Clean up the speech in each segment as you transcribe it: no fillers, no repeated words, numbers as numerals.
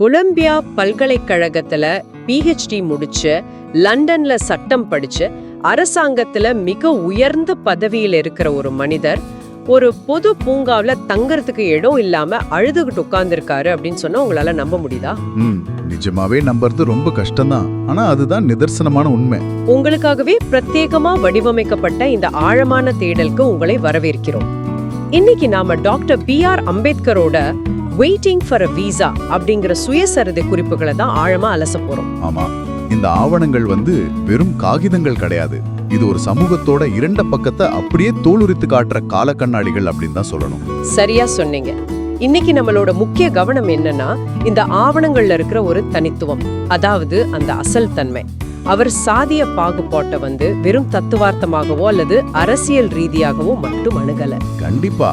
Colombia பல்கலைக்கழகத்துல PhD முடிச்சு லண்டன்ல சட்டம் படிச்சு அரசாங்கத்துல மிக உயர்ந்த பதவியில் இருக்கிற ஒரு மனிதர் ஒரு பொது பூங்காவில தங்கறதுக்கு இடம் இல்லாம அழுதுகிட்டு உட்கார்ந்துருக்காரு அப்படின்னு சொன்னா உங்களால நம்ப முடியுதா? நிஜமாவே நம்புறது ரொம்ப கஷ்டம்தான். ஆனா அதுதான் நிதர்சனமான உண்மை. உங்களுக்காகவே பிரத்யேகமா வடிவமைக்கப்பட்ட இந்த ஆழமான தேடலுக்கு உங்களை வரவேற்கிறோம். இன்னைக்கு நாம டாக்டர் B.R. அம்பேத்கரோட வெயிட்டிங் ஃபார் அ வீசா அப்படிங்கிற சுயசரிதை குறிப்புகளை தான் ஆழமா அலச போறோம். ஆமா, இந்த ஆவணங்கள் வெறும் காகிதங்கள் கிடையாது. இது ஒரு சமூகத்தோட இரண்ட பக்கத்தை அப்படியே தோலுரித்து காட்டுற கால கண்ணாடிகள் அப்படின்னு தான் சொல்லணும். சரியா சொன்னீங்க. இன்னைக்கு நம்மளோட முக்கிய கவனம் என்னன்னா இந்த ஆவணங்கள்ல இருக்கிற ஒரு தனித்துவம், அதாவது அந்த அசல் தன்மை. அவர் சாதிய பாகுபாட்டை வெறும் தத்துவார்த்தமாகவோ அல்லது அரசியல் ரீதியாகவோ மட்டும் அணுகல. கண்டிப்பா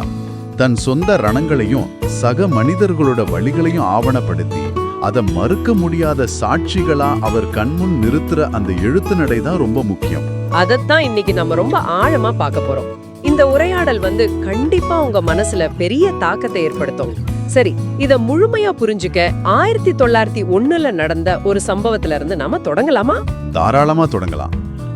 தன் சொந்த ரணங்களையும் சக மனிதர்களோட வழிகளையும் ஆவணப்படுத்தி அதை மறுக்க முடியாத சாட்சிகளா அவர் கண்முன் நிறுத்துற அந்த எழுத்து நடை தான் ரொம்ப முக்கியம். அதத்தான் இன்னைக்கு நம்ம ரொம்ப ஆழமா பார்க்க போறோம். இந்த உரையாடல் கண்டிப்பா உங்க மனசுல பெரிய தாக்கத்தை ஏற்படுத்தும். சரி, இத முழுமையா புரிஞ்சுக்க 1901 நடந்த ஒரு சம்பவத்துல இருந்து நாம தொடங்கலாமா? தாராளமா தொடங்கலாம்.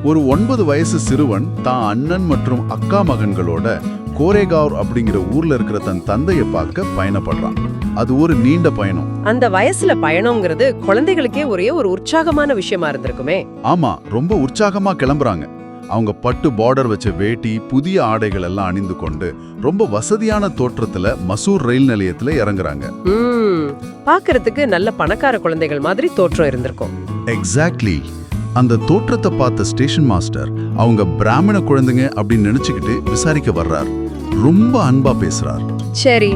ஒரு 9 வயசு சிறுவன் தான் அண்ணன் மற்றும் அக்கா மகன்களோட கோரேகாவ் அப்படிங்கிற ஊர்ல இருக்கிற தன் தந்தையை பார்க்க பயணப்படுறான். அது ஒரு நீண்ட பயணம். அந்த வயசுல பயணம்ங்கிறது குழந்தைகளுக்கே ஒரே ஒரு உற்சாகமான விஷயமா இருந்திருக்குமே. ஆமா, ரொம்ப உற்சாகமா கிளம்புறாங்க. அவங்க பட்டு பார்டர் வச்ச வேட்டி, புதிய ஆடைகள் எல்லாம் அணிந்து கொண்டு ரொம்ப வசதியான தோற்றத்துல மசூர் ரயில் நிலையத்துல இறங்குறாங்க. பாக்குறதுக்கு நல்ல பணக்கார குழந்தைகள் மாதிரி தோற்றம் இருந்திருக்கும். எக்ஸாக்ட்லி. அந்த தோற்றத்தை பார்த்த ஸ்டேஷன் மாஸ்டர் அவங்க பிராமண குழந்தைங்க அப்படின்னு நினைச்சுக்கிட்டு விசாரிக்க வர்றார். ரொம்ப அன்பா பேசுறார். சரி,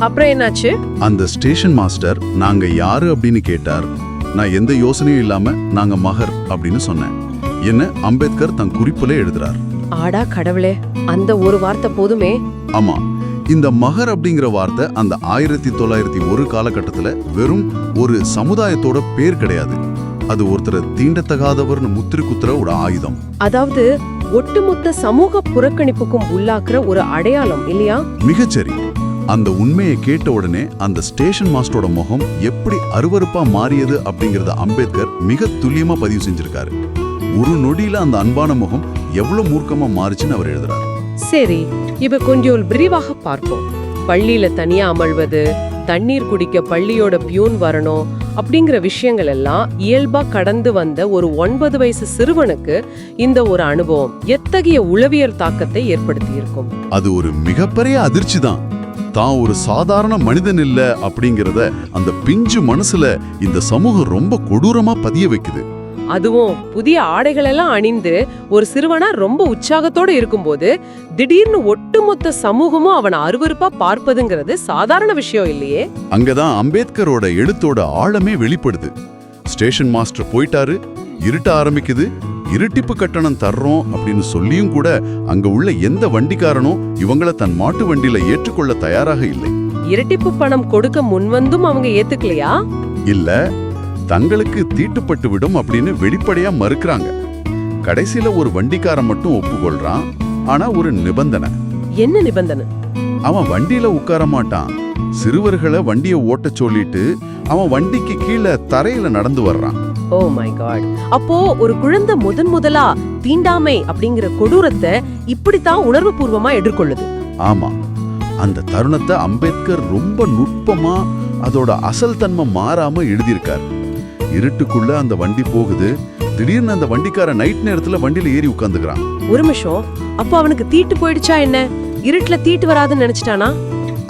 அப்புறம் என்னாச்சு? அந்த ஸ்டேஷன் மாஸ்டர் நாங்க யாரு அப்படின்னு கேட்டார். நான் எந்த யோசனையும் இல்லாம நாங்க மகர் அப்படின்னு சொன்னேன். என்ன அம்பேத்கர் தன் குறிப்புல எழுதுறார். ஆடா கடவுளே, அந்த ஒரு வார்த்தை போதுமே. ஆமா, இந்த மகர் அப்படிங்கிற வார்த்தை அந்த 1901 காலகட்டத்துல வெறும் ஒரு சமுதாயத்தோட பேர் கிடையாது. அது ஒருத்தர் தீண்டத்தகாதவர்னு முத்திரை குத்துற ஒரு ஆயுதம். அதாவது ஒட்டுமொத்த சமூக புறக்கணிப்புக்கும் உள்ளாக்குற ஒரு அடையாளம் இல்லையா? மிகச்சரி. அந்த உண்மையை கேட்ட உடனே அந்த ஸ்டேஷன் மாஸ்டரோட முகம் எப்படி அருவருப்பா மாறியது அப்படிங்கறத அம்பேத்கர் மிக துல்லியமா பதிவு செஞ்சிருக்காரு. ஒரு நொடியில அந்த அன்பான முகம் எவ்வளவு மூர்க்கமா மாறுச்சுன்னு அவர் எழுதுறாரு. சரி, இப்ப கொஞ்சம் விரிவாக பார்ப்போம். பள்ளியில தனியா அமழ்வது, தண்ணீர் குடிக்க பள்ளியோட பியூன் வரணும் அப்படிங்கிற விஷயங்கள் எல்லாம் இயல்பா கடந்து வந்த ஒரு 9 வயசு சிறுவனுக்கு இந்த ஒரு அனுபவம் எத்தகைய உளவியல் தாக்கத்தை ஏற்படுத்தி இருக்கும்? அது ஒரு மிகப்பெரிய அதிர்ச்சி தான். தான் ஒரு சாதாரண மனிதன் இல்ல அப்படிங்கறத அந்த பிஞ்சு மனசுல இந்த சமூகம் ரொம்ப கொடூரமா பதிய வைக்குது. அதுவும் புதிய ஆடைகள் எல்லாம் அணிந்து ஒரு சிறுவனா ரொம்ப உற்சாகத்தோட இருக்கும்போது திடீர்னு ஒட்டுமொத்த சமூகமும் அவனை அருவருப்பா பார்ப்பதுங்கிறது சாதாரண விஷயம் இல்லையே. அங்கதான் அம்பேத்கரோட எழுத்தோட ஆழமே வெளிப்படுது. ஸ்டேஷன் மாஸ்டர் போயிட்டாரு, இருட்ட ஆரம்பிக்குது, இருட்டிப்பு கட்டணம் தர்றோம் அப்படின்னு சொல்லியும் கூட அங்க உள்ள எந்த வண்டிக்காரனும் இவங்கள தன் மாட்டு வண்டியில ஏற்றுக்கொள்ள தயாராக இல்லை. இரட்டிப்பு பணம் கொடுக்க முன்வந்தும் அவங்க ஏத்துக்கலையா? இல்ல, தங்களுக்கு தீட்டுப்பட்டு விடும் அப்படின்னு வெளிப்படையா மறுக்கிறாங்க. கடைசியில ஒரு வண்டிக்காரன் மட்டும் ஒப்புக்கொள்றான். ஆனா ஒரு நிபந்தனை. என்ன நிபந்தனை? அவன் வண்டியில உட்கார மாட்டான். சிறுவர்களை வண்டியை ஓட்ட சொல்லிட்டு அவன் வண்டிக்கு கீழே தரையில நடந்து வர்றான். Oh my God. அப்போ ஒரு குழந்தை முதலா தீண்டாமை அப்படிங்கிற கொடூரத்தை இப்படித்தான் உணர்வு பூர்வமா எதிர்கொள்ளுது. ஆமா, அந்த தருணத்தை அம்பேத்கர் ரொம்ப நுட்பமா அதோட அசல் தன்மை மாறாம எழுதியிருக்கார். இருட்டுக்குள்ள அந்த வண்டி போகுது. திடீர்னு அந்த வண்டிக்கார நைட் நேரத்துல வண்டியில ஏறி உட்கார்ந்துக்கிறான். ஒரு நிமிஷம், அப்போ அவனுக்கு தீட்டு போயிடுச்சா என்ன? இருட்டுல தீட்டு வராதுன்னு நினைச்சிட்டானா?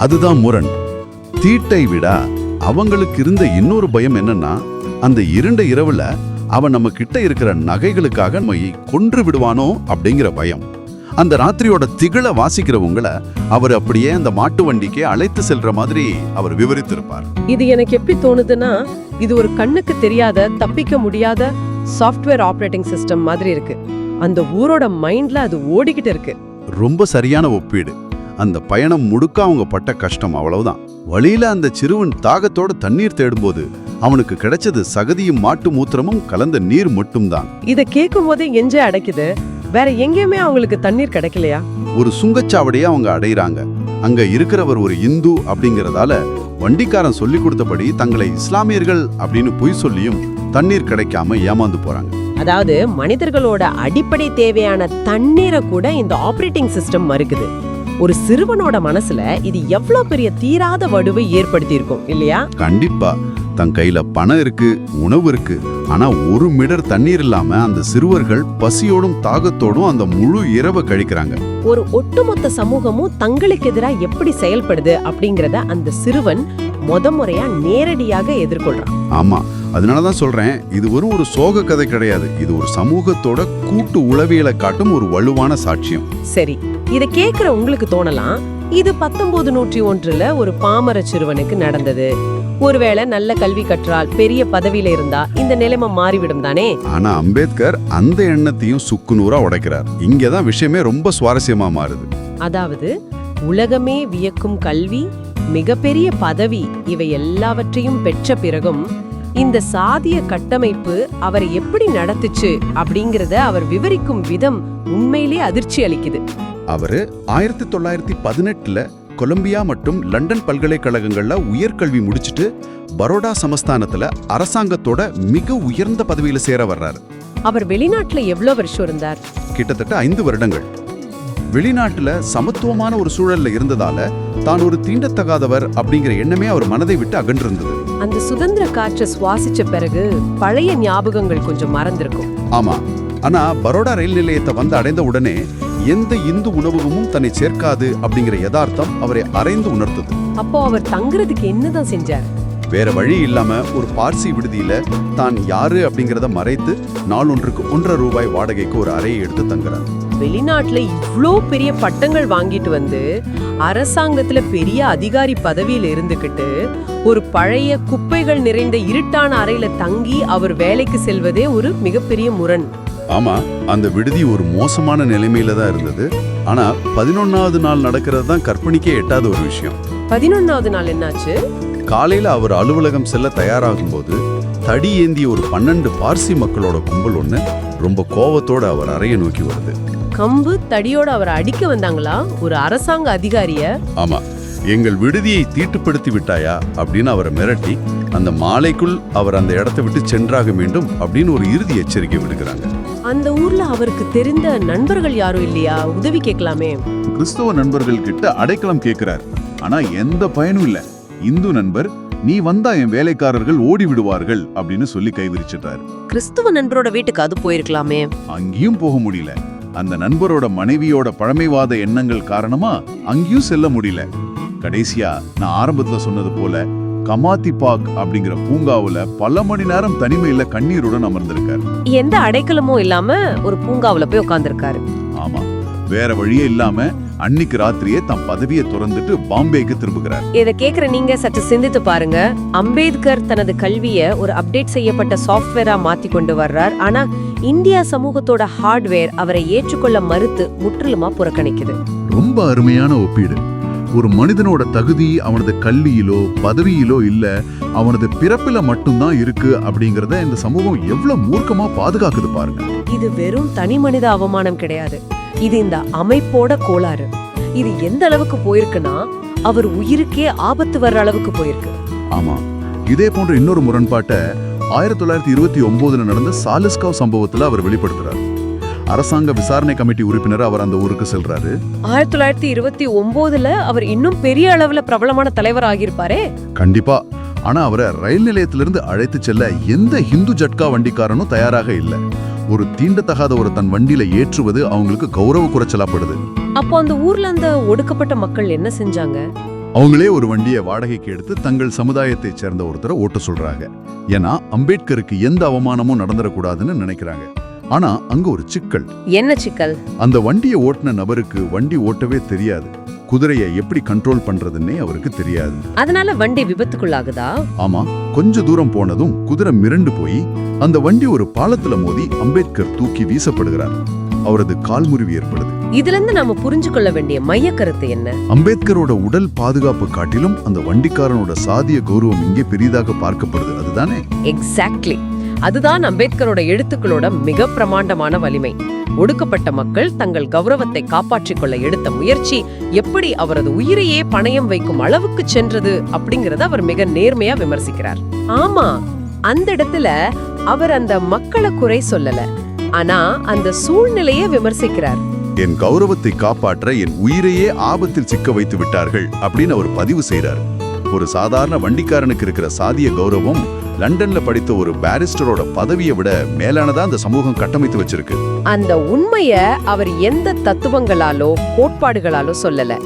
அதுதான் முரண். தீட்டை விட அவங்களுக்கு இருந்த இன்னொரு பயம் என்னன்னா, அந்த இருண்ட இரவுல அவன் நம்ம கிட்ட இருக்கிற நகைகளுக்காக நம்மை கொன்று விடுவானோ அப்படிங்கிற பயம். அந்த ராத்திரியோட திகழ வாசிக்கிறவங்களை அவர் அப்படியே அந்த மாட்டு வண்டிக்கே அழைத்து செல்ற மாதிரி அவர் விவரித்திருப்பார். இது எனக்கு எப்படி தோணுதுன்னா, இது ஒரு கண்ணுக்கு தெரியாத தப்பிக்க முடியாத சாஃப்ட்வேர் ஆபரேட்டிங் சிஸ்டம் மாதிரி இருக்கு. அந்த ஊரோட மைண்ட்ல அது ஓடிக்கிட்டு இருக்கு. ரொம்ப சரியான ஒப்பீடு. அந்த பயணம் முழுக்க அவங்க பட்ட கஷ்டம் அவ்வளவுதான். வழியில அந்த சிறுவன் தாகத்தோட தண்ணீர் தேடும்போது அவனுக்கு கிடைச்சது சகதியும் மாட்டு மூத்திரமும் கலந்த நீர் மட்டும்தான். இத கேட்கும் போதே எஞ்சே அடைக்குது. வேற எங்கேயுமே அவங்களுக்கு தண்ணீர் கிடைக்கலையா? ஒரு சுங்கச்சாவடியை அவங்க அடையிறாங்க. அங்க இருக்கிறவர் ஒரு இந்து அப்படிங்கறதால வண்டிக்காரன் சொல்லி கொடுத்தபடி தங்களை இஸ்லாமியர்கள் அப்படின்னு பொய் சொல்லியும் தண்ணீர் கிடைக்காம ஏமாந்து போறாங்க. அதாவது மனிதர்களோட அடிப்படை தேவையான தண்ணீரை கூட இந்த ஆபரேட்டிங் சிஸ்டம் மறுக்குது. ஒரு சிறுவனோட மனசுல இது எவ்வளவு பெரிய தீராத வடுவை ஏற்படுத்தி இருக்கும் இல்லையா? கண்டிப்பா. தன் கையில பணம் இருக்கு, உணவு இருக்கு, ஆனா ஒரு மிடர் தண்ணீர் இல்லாம அந்த சிறுவர்கள் பசியோடும் தாகத்தோடும் அந்த முழு இரவை கழிக்கிறாங்க. ஒரு ஒட்டுமொத்த சமூகமும் தங்களுக்கு எதிராக எப்படி செயல்படுது அப்படிங்கறத அந்த சிறுவன் முறையா நேரடியாக எதிர்கொள்றான். ஆமா, அதனாலதான் சொல்றேன், இது வெறும் ஒரு சோக கதை கிடையாது. இது ஒரு சமூகத்தோட கூட்டு உளவியலை காட்டும் ஒரு வலுவான சாட்சியம். சரி, இத கேக்குற உங்களுக்கு தோணலாம், இது 1901 ஒரு பாமர சிறுவனுக்கு நடந்தது. ஒருவேளை நல்ல கல்வி கற்றால் பெரிய பதவியில இருந்தா இந்த நிலைமை மாறிவிடும் தானே? ஆனா அம்பேத்கர் அந்த எண்ணத்தையும் சுக்குநூறா உடைக்கிறார். இங்கதான் விஷயமே ரொம்ப சுவாரஸ்யமா மாறுது. அதாவது உலகமே வியக்கும் கல்வி, மிகப்பெரிய பதவி, இவை எல்லாவற்றையும் பெற்ற பிறகும் இந்த சாதிய கட்டமைப்பு அவரை எப்படி நடத்துச்சு அப்படிங்கறத அவர் விவரிக்கும் விதம் உண்மையிலே அதிர்ச்சி அளிக்குது. அவரு 1918 கொலம்பியா மற்றும் லண்டன் பல்கலைக்கழகங்கள்ல உயர்கல்வி முடிச்சிட்டு பரோடா சமஸ்தானத்துல அரசாங்கத்தோட மிக உயர்ந்த பதவியில சேர வர்றாரு. அவர் வெளிநாட்டுல எவ்வளவு வருஷம் இருந்தார்? கிட்டத்தட்ட 5 வருடங்கள். வெளிநாட்டுல சமத்துவமான ஒரு சூழல்ல இருந்ததால தான் ஒரு தீண்டத்தகாதவர் அப்படிங்கிற எண்ணமே அவர் மனதை விட்டு அகன்றிருந்தது. அந்த சுதந்திர காற்றை சுவாசிச்ச பிறகு பழைய ஞாபகங்கள் கொஞ்சம் மறந்திருக்கும். ஆமா, ஆனா பரோடா ரயில் நிலையத்தை வந்து அடைந்த உடனே எந்த இந்து உணவகமும் தன்னை சேர்க்காது அப்படிங்கிற யதார்த்தம் அவரை அரைந்து உணர்த்தது. அப்போ அவர் தங்குறதுக்கு என்னதான் செஞ்சார்? வேற வழி இல்லாம ஒரு பார்சி விடுதியில தான் யாரு அப்படிங்கறத மறைத்து நாளொன்றுக்கு 1.5 ரூபாய் வாடகைக்கு ஒரு அறையை எடுத்து தங்குறார். வெளிநாட்டுல இவ்ளோ பெரிய பட்டங்கள் வாங்கிட்டு வந்து அரசாங்கத்துல பெரிய அதிகாரி பதவியில இருந்துகிட்டு ஒரு பழைய குப்பைகள் நிறைந்த இருட்டான அறையில தங்கி அவர் வேலைக்கு செல்வதே ஒரு மிகப்பெரிய முரண். ஆமா, அந்த விடுதி ஒரு மோசமான நிலைமையில தான் இருந்தது. ஆனா 11வது நாள் நடக்கிறது தான் கற்பனைக்கே எட்டாத ஒரு விஷயம். 11வது நாள் என்னாச்சு? காலையில அவர் அலுவலகம் செல்ல தயாராகும் போது தடி ஏந்திய ஒரு 12 பார்சி மக்களோட கும்பல் ஒண்ணு ரொம்ப கோவத்தோட அவர் அறையை நோக்கி வருது. கம்பு தடியோட அவரை அடிக்க வந்தாங்களா? ஒரு அரசாங்க அதிகாரிய? ஆமா, எங்கள் விடுதியை தீட்டுப்படுத்தி விட்டாயா அப்படின்னு அவரை மிரட்டி அந்த மாலைக்குள் அவர் அந்த இடத்தை விட்டு சென்றாக வேண்டும் அப்படின்னு ஒரு இறுதி எச்சரிக்கை விடுக்கிறாங்க. அந்த ஊர்ல அவருக்கு தெரிந்த நண்பர்கள் யாரும் இல்லையா? உதவி கேட்கலாமே. கிறிஸ்தவ நண்பர்கள் கிட்ட அடைக்கலம் கேட்கிறார். ஆனா எந்த பயனும் இல்ல. இந்து நண்பர், நீ வந்தா என் வேலைக்காரர்கள் ஓடி விடுவார்கள் அப்படின்னு சொல்லி கைவிரிச்சிட்டாரு. கிறிஸ்துவ நண்பரோட வீட்டுக்கு அது போயிருக்கலாமே. அங்கேயும் போக முடியல. அந்த நண்பரோட மனைவியோட பழமைவாத எண்ணங்கள் காரணமா அங்கேயும் செல்ல முடியல. கடைசியா நான் ஆரம்பத்துல சொன்னது போல கமாத்தி பாக் அப்படிங்கிற பூங்காவுல பல மணி நேரம் தனிமையில கண்ணீருடன் அமர்ந்திருக்காரு. எந்த அடைக்கலமும் இல்லாம ஒரு பூங்காவுல போய் உட்கார்ந்திருக்காரு. ஆமா, வேற வழியே இல்லாம அன்னைக்கு ராத்திரியே தம் பதவியை துறந்துட்டு பாம்பேக்கு திரும்புகிறார். இத கேக்குற நீங்க சற்று சிந்தித்து பாருங்க. அம்பேத்கர் தனது கல்வியை ஒரு அப்டேட் செய்யப்பட்ட சாஃப்ட்வேரா மாத்தி கொண்டு வர்றார். ஆனா இந்தியா சமூகத்தோட ஹார்ட்வேர் அவரை ஏற்றுக்கொள்ள மறுத்து முற்றிலுமா புறக்கணிக்குது. ரொம்ப அருமையான ஒப்பீடு. ஒரு மனிதனோட தகுதி அவனது கல்வியிலோ பதவியிலோ இல்ல, அவனது பிறப்பில மட்டும்தான் இருக்கு அப்படிங்கறத இந்த சமூகம் எவ்வளவு மூர்க்கமா பாதுகாக்குது பாருங்க. இது வெறும் தனி மனித அவமானம் கிடையாது, இது இந்த அமைப்போட கோளாறு. இது எந்த அளவுக்கு போயிருக்குன்னா அவர் உயிருக்கே ஆபத்து வர்ற அளவுக்கு போயிருக்கு. ஆமா, இதே போன்ற இன்னொரு முரண்பாட்டை 1929 நடந்த சாலிஸ்காவ் சம்பவத்துல அவர் வெளிப்படுத்துறார். அரசாங்க விசாரணை கமிட்டி உறுப்பினர் அவர் அந்த ஊருக்கு செல்றாரு. 1929 அவர் இன்னும் பெரிய அளவுல பிரபலமான தலைவர் ஆகியிருப்பாரே. கண்டிப்பா. ஆனா அவரை ரயில் நிலையத்திலிருந்து அழைத்து செல்ல எந்த ஹிந்து ஜட்கா வண்டிக்காரனும் தயாராக இல்ல. ஒரு தீண்டத்தகாத ஒரு தன் வண்டியில ஏற்றுவது அவங்களுக்கு கௌரவ குறைச்சலாப்படுது. அப்போ அந்த ஊர்ல அந்த ஒடுக்கப்பட்ட மக்கள் என்ன செஞ்சாங்க? அவங்களே ஒரு வண்டியை வாடகைக்கு எடுத்து தங்கள் சமுதாயத்தை சேர்ந்த ஒருத்தரை ஓட்ட சொல்றாங்க. ஏன்னா அம்பேத்கருக்கு எந்த அவமானமும் நடந்துடக்கூடாதுன்னு நினைக்கிறாங்க. ஆனா அங்க ஒரு சிக்கல். என்ன சிக்கல்? அந்த வண்டியை ஓட்டின நபருக்கு வண்டி ஓட்டவே தெரியாது. குதிரையை எப்படி கண்ட்ரோல் பண்றதுன்னே அவருக்கு தெரியாது. அதனால வண்டி விபத்துக்குள்ளாகுதா? ஆமா, கொஞ்ச தூரம் போனதும் குதிரை மிரண்டு போய் அந்த வண்டி ஒரு பாலத்துல மோதி அம்பேத்கர் தூக்கி வீசப்படுகிறார். அவரது கால் முறிவு ஏற்படுது. இதுல இருந்து நாம புரிஞ்சு கொள்ள வேண்டிய மைய கருத்து என்ன? அம்பேத்கரோட உடல் பாதுகாப்பு காட்டிலும் அந்த வண்டிக்காரனோட சாதிய கௌரவம் இங்கே பெரிதாக பார்க்கப்படுது. அதுதானே? எக்ஸாக்ட்லி. அதுதான் அம்பேத்கரோட எழுத்துக்களோட மிக பிரமாண்டமான வலிமை. ஒடுக்கப்பட்ட மக்கள் தங்கள் கௌரவத்தை காப்பாற்றிக் கொள்ள எடுத்த முயற்சி எப்படி அவரது உயிரையே பணயம் வைக்கும் அளவுக்கு சென்றது அப்படிங்கறத அவர் மிக நேர்மையா விமர்சிக்கிறார். ஆமா, அந்த இடத்துல அவர் அந்த மக்களை குறை சொல்லல, ஆனா அந்த சூழ்நிலையை விமர்சிக்கிறார். என் கௌரவத்தை காப்பாற்ற என் உயிரையே ஆபத்தில் சிக்க வைத்து விட்டார்கள் அப்படின்னு அவர் பதிவு செய்றார். ஒரு சாதாரண வண்டிக்காரனுக்கு இருக்கிற சாதிய கௌரவம் லண்டன்ல படித்த ஒரு பாரிஸ்டரோட பதவியை விட மேலானதா அந்த சமூகம் கட்டமைத்து வச்சிருக்கு. அந்த உண்மைய அவர் எந்த தத்துவங்களாலோ கோட்பாடுகளாலோ சொல்லல,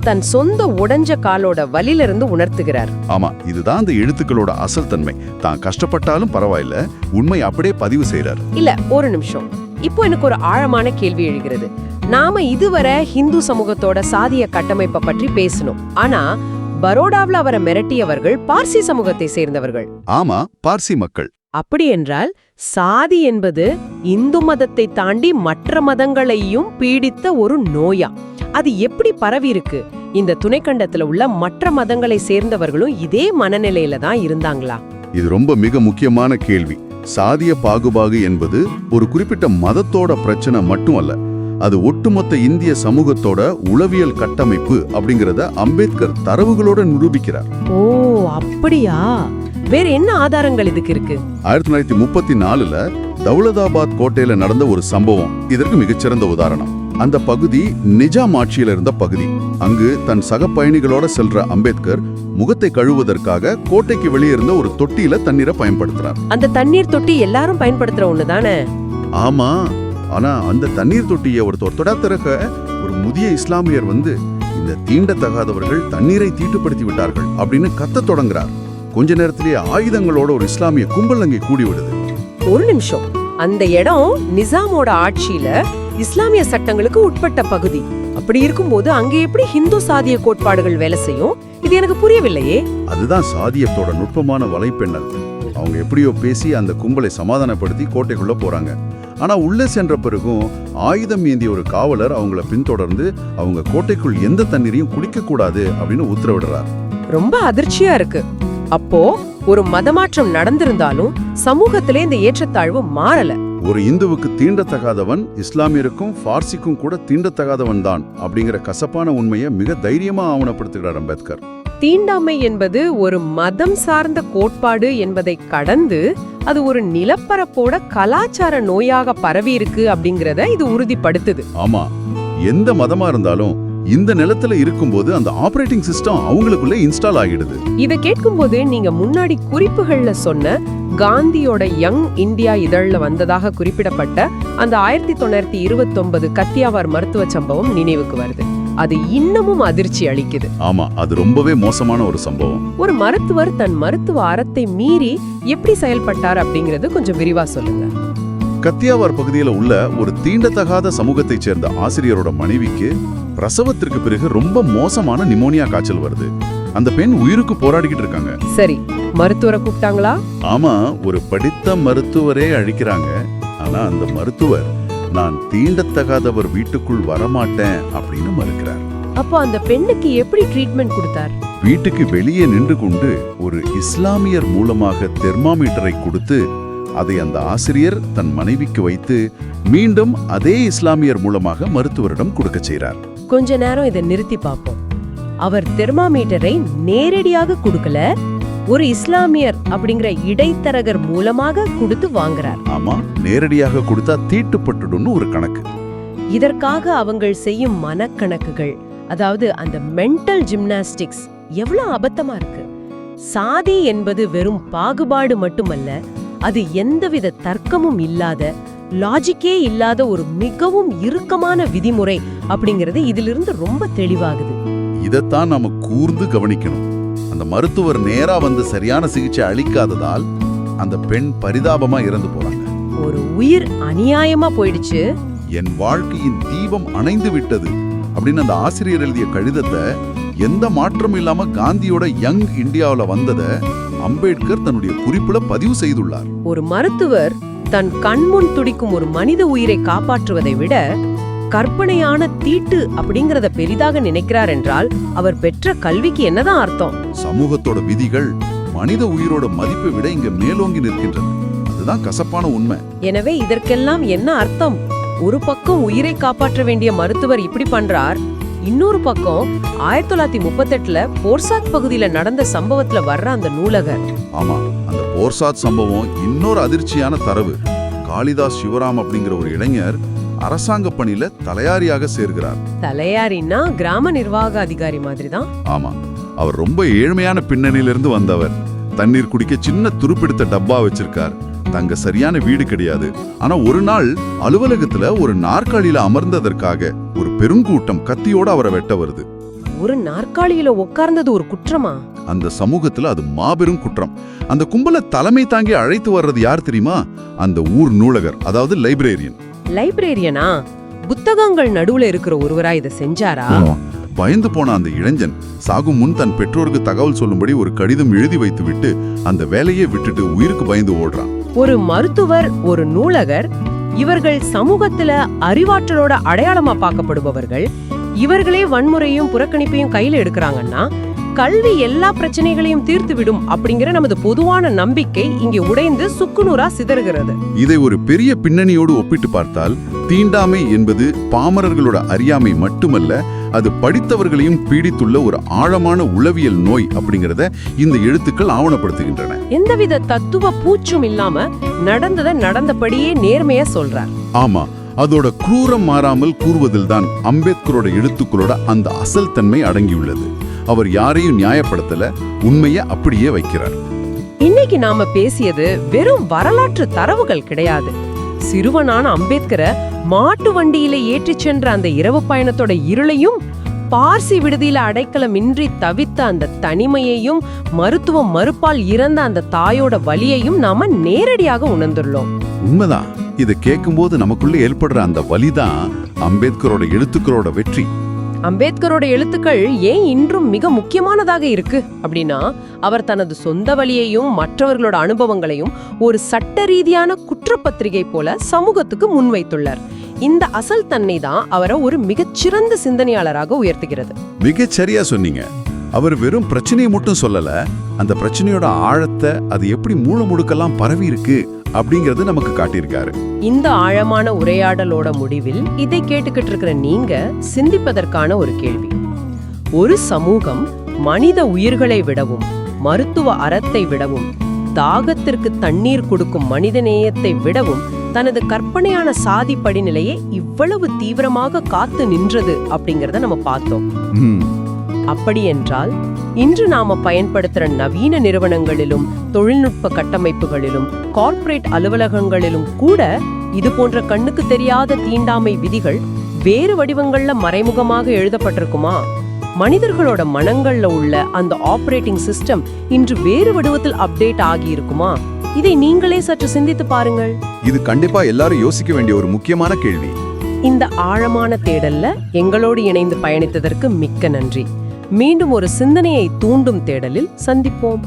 தன் சொந்த உடைஞ்ச காலோட வலியிலிருந்து உணர்த்துகிறார். ஆமா, இதுதான் அந்த எழுத்துக்களோட அசல் தன்மை. தான் கஷ்டப்பட்டாலும் பரவாயில்ல, உண்மை அப்படியே பதிவு செய்றார். இல்ல, ஒரு நிமிஷம். இப்போ எனக்கு ஒரு ஆழமான கேள்வி எழுகிறது. நாம இதுவரை ஹிந்து சமூகத்தோட சாதிய கட்டமைப்பை பற்றி பேசணும். ஆனா பரோடாவில் அவரை மிரட்டியவர்கள் பார்சி சமூகத்தை சேர்ந்தவர்கள். ஆமா, பார்சி மக்கள். அப்படி என்றால் சாதி என்பது இந்து மதத்தை தாண்டி மற்ற மதங்களையும் பீடித்த ஒரு நோயா? அது எப்படி பரவி இருக்கு? இந்த துணைக்கண்டத்துல உள்ள மற்ற மதங்களை சேர்ந்தவர்களும் இதே மனநிலையில தான் இருந்தாங்களா? இது ரொம்ப மிக முக்கியமான கேள்வி. சாதிய பாகுபாடு என்பது ஒரு குறிப்பிட்ட மதத்தோட பிரச்சனை மட்டும் அல்ல, அது ஒட்டுமொத்த இந்திய சமூகத்தோட உளவியல் கட்டமைப்பு அப்படிங்கறத அம்பேத்கர் தரவுகளோட நிரூபிக்கிறார். ஓ, அப்படியா? வேற என்ன ஆதாரங்கள் இதுக்கு இருக்கு? 1934ல தௌலதாபாத் கோட்டையில நடந்த ஒரு சம்பவம் இதற்கு மிகச்சிறந்த உதாரணம். அந்த பகுதி நிஜாம் ஆட்சியில இருந்த பகுதி. அங்கு தன் சக பயணிகளோட செல்ற அம்பேத்கர் முகத்தை கழுவுவதற்காக கோட்டைக்கு வெளியே இருந்த ஒரு தொட்டியில தண்ணீரை பயன்படுத்துறார். அந்த தண்ணீர் தொட்டி எல்லாரும் பயன்படுத்துற ஒண்ணுதானே? ஆமா, ஆனா அந்த தண்ணீர் தொட்டியை ஒருத்தர் தொடாத்திறக்க ஒரு முதிய இஸ்லாமியர் வந்து, இந்த தீண்டத்தகாதவர்கள் தண்ணீரை தீட்டுப்படுத்தி விட்டார்கள் அப்படின்னு கத்த தொடங்குறார். கொஞ்ச நேரத்திலேயே ஆயுதங்களோட ஒரு இஸ்லாமிய கும்பல் அங்கே கூடி விடுது. ஒரு நிமிஷம், அந்த இடம் நிசாமோட ஆட்சியில இஸ்லாமிய சட்டங்களுக்கு உட்பட்ட பகுதி. அப்படி இருக்கும்போது அங்கே எப்படி ஹிந்து சாதிய கோட்பாடுகள் வேலை செய்யும்? இது எனக்கு புரியவில்லையே. அதுதான் சாதியத்தோட நுட்பமான வலைப்பெண்ணல். அவங்க எப்படியோ பேசி அந்த கும்பலை சமாதானப்படுத்தி கோட்டைக்குள்ள போறாங்க. ஆனா உள்ளே சென்ற பிறகும் ஆயுதம் ஏந்திய ஒரு காவலர் அவங்கள பின்தொடர்ந்து அவங்க கோட்டைக்குள் எந்த தண்ணீரையும் குடிக்க கூடாது அப்படின்னு உத்தரவிடுறார். ரொம்ப அதிர்ச்சியா இருக்கு. அப்போ ஒரு மதமாற்றம் நடந்திருந்தாலும் சமூகத்திலே இந்த ஏற்றத்தாழ்வு மாறல. ஒரு இந்துவுக்கு தீண்டத்தகாதவன் இஸ்லாமியருக்கும் பார்சிக்கும் கூட தீண்டத்தகாதவன் தான் அப்படிங்கிற கசப்பான உண்மையை மிக தைரியமா ஆவணப்படுத்துகிறார் அம்பேத்கர். தீண்டாமை என்பது ஒரு மதம் சார்ந்த கோட்பாடு என்பதை கடந்து அது ஒரு நிலப்பரப்போட கலாச்சார நோயாக பரவி இருக்கு அப்படிங்கறத இது உறுதிப்படுத்துது. ஆமா, எந்த மதமா இருந்தாலும் இந்த நிலத்துல இருக்கும்போது அந்த ஆபரேட்டிங் சிஸ்டம் அவங்களுக்குள்ள இன்ஸ்டால் ஆகிடுது. இத கேட்கும்போது நீங்க முன்னாடி குறிப்புகள்ல சொன்ன காந்தியோட யங் இந்தியா இதழ்ல வந்ததாக குறிப்பிடப்பட்ட அந்த 1929 கத்தியாவார் மருத்துவ சம்பவம் நினைவுக்கு வருது. அது இன்னமும் அதிர்ச்சி அளிக்குது. ஆமா, அது ரொம்பவே மோசமான ஒரு சம்பவம். ஒரு மருத்துவர் தன் மருத்துவ அறத்தை மீறி எப்படி செயல்பட்டார் அப்படிங்கறது கொஞ்சம் விரிவா சொல்லுங்க. கத்தியாவார் பகுதியில உள்ள ஒரு தீண்டத்தகாத சமூகத்தைச் சேர்ந்த ஆசிரியரோட மனைவிக்கு பிரசவத்திற்கு பிறகு ரொம்ப மோசமான நிமோனியா காய்ச்சல் வருது. அந்த பெண் உயிருக்கு போராடிக்கிட்டு இருக்காங்க. சரி, மருத்துவரை கூப்பிட்டாங்களா? ஆமா, ஒரு படித்த மருத்துவரே அழிக்கிறாங்க. ஆனா அந்த மருத்துவர், நான் தீண்டத்தகாதவர் வீட்டுக்குள் வரமாட்டேன் அப்படின்னு மறுக்கிறார். அப்போ அந்த பெண்ணுக்கு எப்படி ட்ரீட்மெண்ட் கொடுத்தார்? வீட்டுக்கு வெளியே நின்று கொண்டு ஒரு இஸ்லாமியர் மூலமாக தெர்மாமீட்டரை கொடுத்து அதை அந்த ஆசிரியர் தன் மனைவிக்கு வைத்து மீண்டும் அதே இஸ்லாமியர் மூலமாக மருத்துவரிடம் கொடுக்க செய்கிறார். கொஞ்ச நேரம் இதை நிறுத்தி பார்ப்போம். அவர் தெர்மாமீட்டரை நேரடியாக கொடுக்கல, ஒரு இஸ்லாமியர் அப்படிங்கிற இடைத்தரகர் மூலமாக கொடுத்து வாங்குறார். ஆமா, நேரடியாக கொடுத்தா தீட்டுப்பட்டுடும்னு ஒரு கணக்கு. இதற்காக அவங்கள் செய்யும் மனக்கணக்குகள், அதாவது அந்த மென்டல் ஜிம்னாஸ்டிக்ஸ் எவ்வளவு அபத்தமா இருக்கு. சாதி என்பது வெறும் பாகுபாடு மட்டுமல்ல, அது எந்தவித தர்க்கமும் இல்லாத, லாஜிக்கே இல்லாத ஒரு மிகவும் இறுக்கமான விதிமுறை அப்படிங்கிறது இதிலிருந்து ரொம்ப தெளிவாகுது. இதைத்தான் நாம கூர்ந்து கவனிக்கணும். அந்த மருத்துவர் நேரா வந்து சரியான சிகிச்சை அளிக்காததால் அந்த பெண் பரிதாபமா இறந்து போறாங்க. ஒரு உயிர் அநியாயமா போயிடுச்சு. என் வாழ்க்கையின் தீபம் அணைந்து விட்டது அப்படின்னு அந்த ஆசிரியர் எழுதிய கடிதத்தை எந்த மாற்றமும் இல்லாம காந்தியோட யங் இந்தியாவுல வந்ததை அம்பேத்கர் தன்னுடைய குறிப்புல பதிவு செய்துள்ளார். ஒரு மருத்துவர் தன் கண்முன் துடிக்கும் ஒரு மனித உயிரை காப்பாற்றுவதை விட கற்பனையான தீட்டு அப்படிங்கறத பெரிதாக நினைக்கிறார் என்றால் அவர் பெற்ற கல்விக்கு என்னதான் அர்த்தம்? சமூகத்தோட விதிகள் மனித உயிரோட மதிப்பை விட இங்க மேலோங்கி நிற்கின்றன. அதுதான் கசப்பான உண்மை. எனவே இதற்கெல்லாம் என்ன அர்த்தம்? ஒரு பக்கம் உயிரை காப்பாற்ற வேண்டிய மருத்துவர் இப்படி பண்றார், இன்னொரு பக்கம் 1938ல போர்சாத் பகுதியில நடந்த சம்பவத்துல வர்ற அந்த நூலகர். ஆமா, அந்த போர்சாத் சம்பவம் இன்னொரு அதிர்ச்சியான தரவு. காளிதாஸ் சிவராம் அப்படிங்கிற ஒரு இளைஞர் அரசாங்க பணியில தலையாரியாக சேர்கிறார். தலையாரின்னா கிராம நிர்வாக அதிகாரி மாதிரி தான். ஆமா, அவர் ரொம்ப ஏழ்மையான பின்னணியிலிருந்து வந்தவர். தண்ணீர் குடிக்க சின்ன துருப்பிடித்த டப்பா வச்சிருக்கார். தங்க சரியான வீடு கிடையாது. ஆனா ஒரு நாள் அலுவலகத்துல ஒரு நாற்காலியில அமர்ந்ததற்காக ஒரு பெருங்கூட்டம் கத்தியோட அவரை வெட்ட வருது. ஒரு நாற்காலியில உட்கார்ந்தது ஒரு குற்றமா? அந்த சமூகத்துல அது மாபெரும் குற்றம். அந்த கும்பல தலைமை தாங்கி அழைத்து வர்றது யார் தெரியுமா? அந்த ஊர் நூலகர், அதாவது லைப்ரேரியன். லைப்ரேரியனா? புத்தகங்கள் நடுவுல இருக்கிற ஒருவரா இதை செஞ்சாரா? பயந்து போன அந்த இளைஞன் சாகும் முன் தன் பெற்றோருக்கு தகவல் சொல்லும்படி ஒரு கடிதம் எழுதி வைத்துவிட்டு அந்த வேலையை விட்டுட்டு உயிருக்கு பயந்து ஓடுறான். ஒரு மருத்துவர், ஒரு நூலகர், இவர்கள் சமூகத்துல அறிவாற்றலோட அடையாளமா பார்க்கப்படுபவர்கள். இவர்களே வன்முறையும் புறக்கணிப்பையும் கையில எடுக்கிறாங்கன்னா கல்வி எல்லா பிரச்சனைகளையும் தீர்த்து விடும் அப்படிங்கிற நமது பொதுவான நம்பிக்கை இங்கே உடைந்து சுக்குநூறா சிதறுகிறது. இதை ஒரு பெரிய பின்னணியோடு ஒப்பிட்டு பார்த்தால் தீண்டாமை என்பது பாமரர்களோட அறியாமை மட்டுமல்ல, அது படித்தவர்களையும் பீடித்துள்ள ஒரு ஆழமான உளவியல் நோய் அப்படிங்கறத இந்த எழுத்துக்கள் ஆவணப்படுத்துகின்றன. எந்தவித தத்துவ பூச்சும் இல்லாம நடந்ததை நடந்தபடியே நேர்மையா சொல்றார். ஆமா, அதோட குரூரம் மாறாமல் கூறுவதில்தான் அம்பேத்கரோட எழுத்துக்களோட அந்த அசல் தன்மை அடங்கியுள்ளது. அவர் யாரையும் நியாயப்படுத்தல, உண்மையை அப்படியே வைக்கிறார். இன்னைக்கு நாம பேசியது வெறும் வரலாற்று தரவுகள் கிடையாது. சிறுவனான அம்பேத்கரை மாட்டு வண்டியில ஏற்றிச் சென்ற அந்த இரவு பயணத்தோட இருளையும், பார்சி விடுதியில அடைக்கலமின்றி தவித்த அந்த தனிமையையும், மருத்துவ மறுப்பால் இறந்த அந்த தாயோட வலியையும் நாம நேரடியாக உணர்ந்துள்ளோம். உண்மைதான். இதை கேட்கும்போது நமக்குள்ள ஏற்படுற அந்த வலிதான் அம்பேத்கரோட எழுத்துக்களோட வெற்றி. அம்பேத்கரோட எழுத்துக்கள் ஏன் இன்றும் மிக முக்கியமானதாக இருக்கு அப்படின்னா, அவர் தனது சொந்த வழியையும் மற்றவர்களோட அனுபவங்களையும் ஒரு சட்ட ரீதியான குற்றப்பத்திரிகை போல சமூகத்துக்கு முன்வைத்துள்ளார். இந்த அசல் தன்மை தான் அவரை ஒரு மிகச்சிறந்த சிந்தனையாளராக உயர்த்துகிறது. மிகச்சரியா சொன்னீங்க. அவர் வெறும் பிரச்சனையை மட்டும் சொல்லல, அந்த பிரச்சனையோட ஆழத்தை, அது எப்படி மூல முடுக்கெல்லாம் பரவி இருக்கு அப்படிங்கறது நமக்கு காட்டியிருக்காரு. இந்த ஆழமான உரையாடலோட முடிவில் இதை கேட்டுக்கிட்டு இருக்கிற நீங்க சிந்திப்பதற்கான ஒரு கேள்வி: ஒரு சமூகம் மனித உயிர்களை விடவும், மருத்துவ அறத்தை விடவும், தாகத்திற்கு தண்ணீர் கொடுக்கும் மனிதநேயத்தை விடவும் தனது கற்பனையான சாதி படிநிலையை இவ்வளவு தீவிரமாக காத்து நின்றது அப்படிங்கறத நம்ம பார்த்தோம். அப்படி என்றால் இன்று நாம பயன்படுத்துற நவீன நிறுவனங்களிலும் தொழில்நுட்ப கட்டமைப்புகளிலும் கார்ப்பரேட் அலுவலகங்களிலும் கூட இது போன்ற கண்ணுக்கு தெரியாத தீண்டாமை விதிகள் வேறு வடிவங்கள்ல மறைமுகமாக எழுதப்பட்டிருக்குமா? மனிதர்களோட மனங்கள்ல உள்ள அந்த ஆபரேட்டிங் சிஸ்டம் இன்று வேறு வடிவத்தில் அப்டேட் ஆகி இருக்குமா? இதை நீங்களே சற்று சிந்தித்து பாருங்கள். இது கண்டிப்பா எல்லாரும் யோசிக்க வேண்டிய ஒரு முக்கியமான கேள்வி. இந்த ஆழமான தேடல்ல எங்களோடு இணைந்து பயணித்ததற்கு மிக்க நன்றி. மீண்டும் ஒரு சிந்தனையை தூண்டும் தேடலில் சந்திப்போம்.